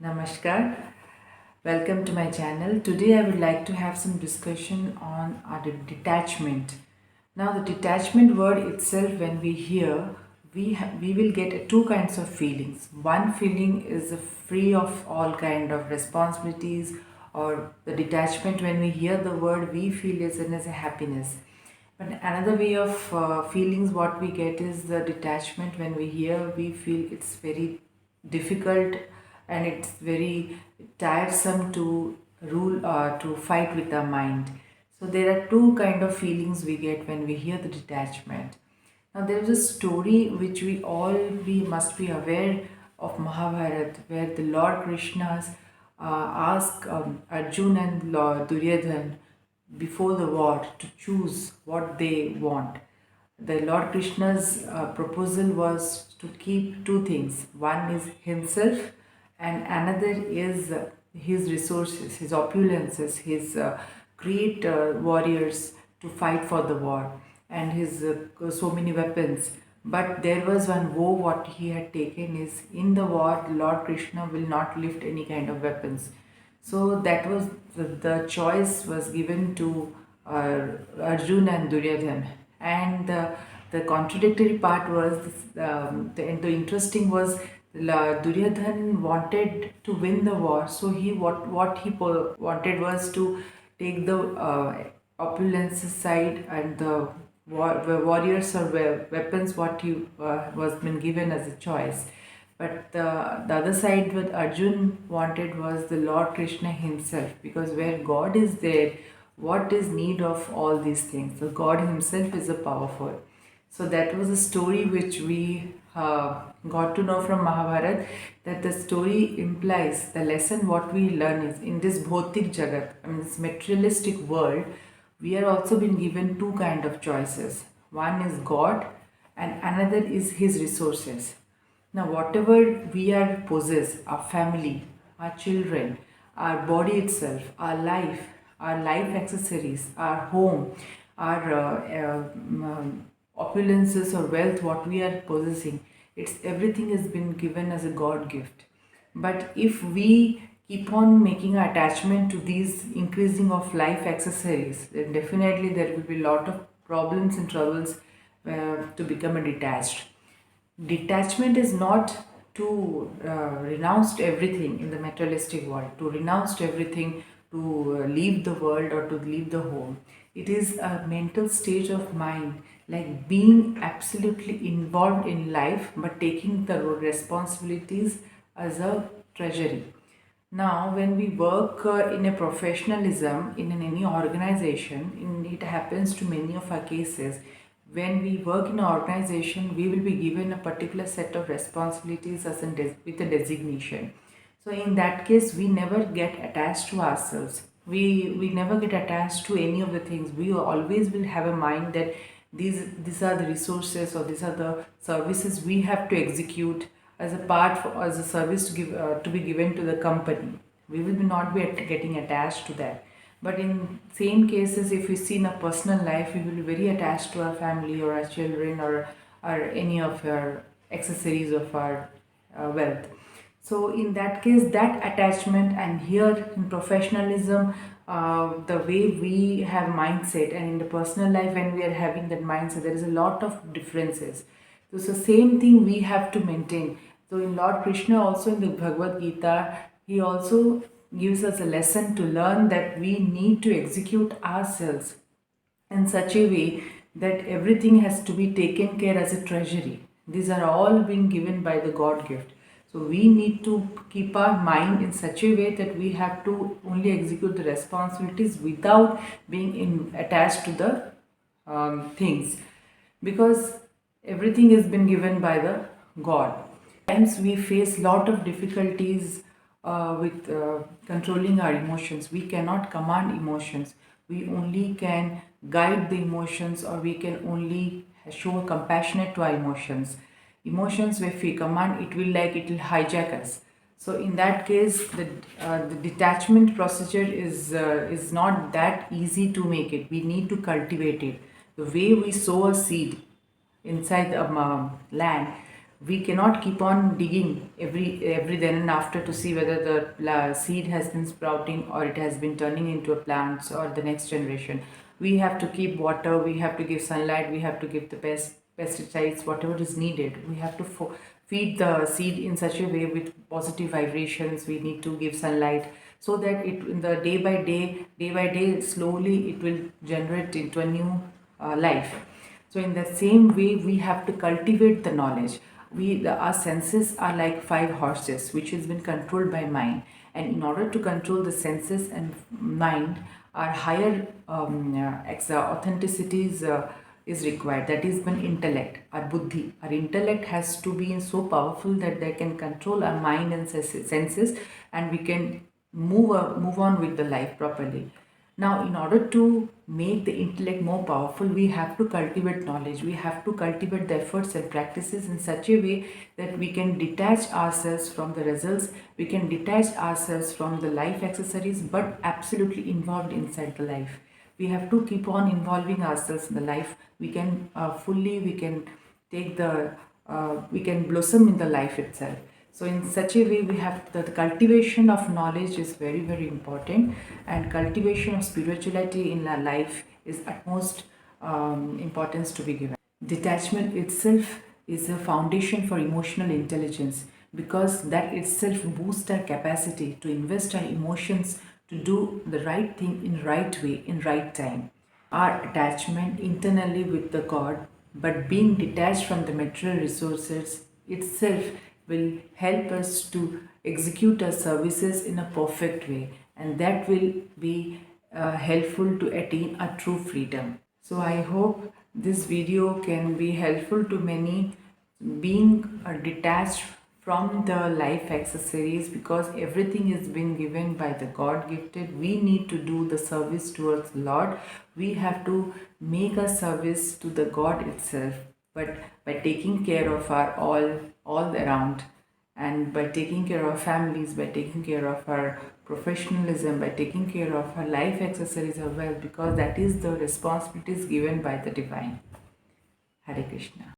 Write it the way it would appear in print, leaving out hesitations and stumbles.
Namaskar. Welcome to my channel. Today I would like to have some discussion on the detachment. Now the detachment word itself, when we hear, we will get two kinds of feelings. One feeling is free of all kind of responsibilities, or the detachment, when we hear the word, we feel is as a happiness. But another way of feelings what we get is the detachment. When we hear, we feel it's very difficult and it's very tiresome to rule or to fight with our mind. So there are two kind of feelings we get when we hear the detachment. Now there is a story which we must be aware of, Mahabharata, where the Lord Krishna's ask Arjun and Lord Duryodhan before the war to choose what they want. The Lord Krishna's proposal was to keep two things. One is himself, and another is his resources, his opulences, his great warriors to fight for the war, and his so many weapons. But there was one vow what he had taken is, in the war Lord Krishna will not lift any kind of weapons. So that was the choice was given to Arjun and Duryodhan. And the contradictory part was the interesting was, Duryodhan wanted to win the war, so wanted was to take the opulence side, and the warriors or weapons what he was been given as a choice. But the other side what Arjun wanted was the Lord Krishna himself, because where God is there, what is need of all these things? So God himself is a powerful. So that was a story which we got to know from Mahabharata, that the story implies the lesson what we learn is, in this bhautik jagat, I mean this materialistic world, we are also been given two kind of choices. One is God and another is his resources. Now, whatever we are possess, our family, our children, our body itself, our life accessories, our home, our opulences or wealth, what we are possessing, it's everything has been given as a God gift. But if we keep on making attachment to these increasing of life accessories, then definitely there will be a lot of problems and troubles to become a detached. Detachment is not to renounce everything in the materialistic world, to renounce everything, to leave the world or to leave the home. It is a mental stage of mind, like being absolutely involved in life but taking the responsibilities as a treasury. Now, when we work in a professionalism in any organization, it happens to many of our cases. When we work in an organization, we will be given a particular set of responsibilities as with a designation. So, in that case, we never get attached to ourselves. We never get attached to any of the things. We always will have a mind that these are the resources, or these are the services we have to execute as a as a service to give to be given to the company. We will not be getting attached to that. But in same cases, if we see in a personal life, we will be very attached to our family or our children, or any of our accessories of our wealth. So in that case, that attachment, and here in professionalism, the way we have mindset, and in the personal life when we are having that mindset, there is a lot of differences. So it's the same thing we have to maintain. So in Lord Krishna also, in the Bhagavad Gita, he also gives us a lesson to learn that we need to execute ourselves in such a way that everything has to be taken care as a treasury. These are all been given by the God gift. So we need to keep our mind in such a way that we have to only execute the responsibilities without being attached to the things, because everything has been given by the God. Times we face lot of difficulties with controlling our emotions. We cannot command emotions. We only can guide the emotions, or we can only show compassionate to our emotions. Emotions, if we command, it will hijack us. So in that case, the detachment procedure is not that easy to make it. We need to cultivate it. The way we sow a seed inside the land, We cannot keep on digging every then and after to see whether the seed has been sprouting or it has been turning into a plant or the next generation. We have to keep water, we have to give sunlight, we have to give the pesticides, whatever is needed. We have to feed the seed in such a way with positive vibrations. We need to give sunlight so that it in the day by day slowly it will generate into a new life. So in the same way, we have to cultivate the knowledge. Our senses are like five horses, which has been controlled by mind. And in order to control the senses and mind, our higher authenticity is required. That is when intellect, our buddhi. Our intellect has to be so powerful that they can control our mind and senses, and we can move on with the life properly. Now, in order to make the intellect more powerful, we have to cultivate knowledge. We have to cultivate the efforts and practices in such a way that we can detach ourselves from the results, we can detach ourselves from the life accessories, but absolutely involved inside the life. We have to keep on involving ourselves in the life. We can we can take we can blossom in the life itself. So in such a way, we have the cultivation of knowledge is very, very important, and cultivation of spirituality in our life is utmost importance to be given. Detachment itself is a foundation for emotional intelligence, because that itself boosts our capacity to invest our emotions to do the right thing in right way in right time. Our attachment internally with the God, but being detached from the material resources itself will help us to execute our services in a perfect way, and that will be helpful to attain a true freedom. So I hope this video can be helpful to many, being detached from the life accessories, because everything is being given by the God gifted. We need to do the service towards the Lord. We have to make a service to the God itself, but by taking care of our all around, and by taking care of families, by taking care of our professionalism, by taking care of our life accessories as well, because that is the responsibilities given by the divine. Hare Krishna.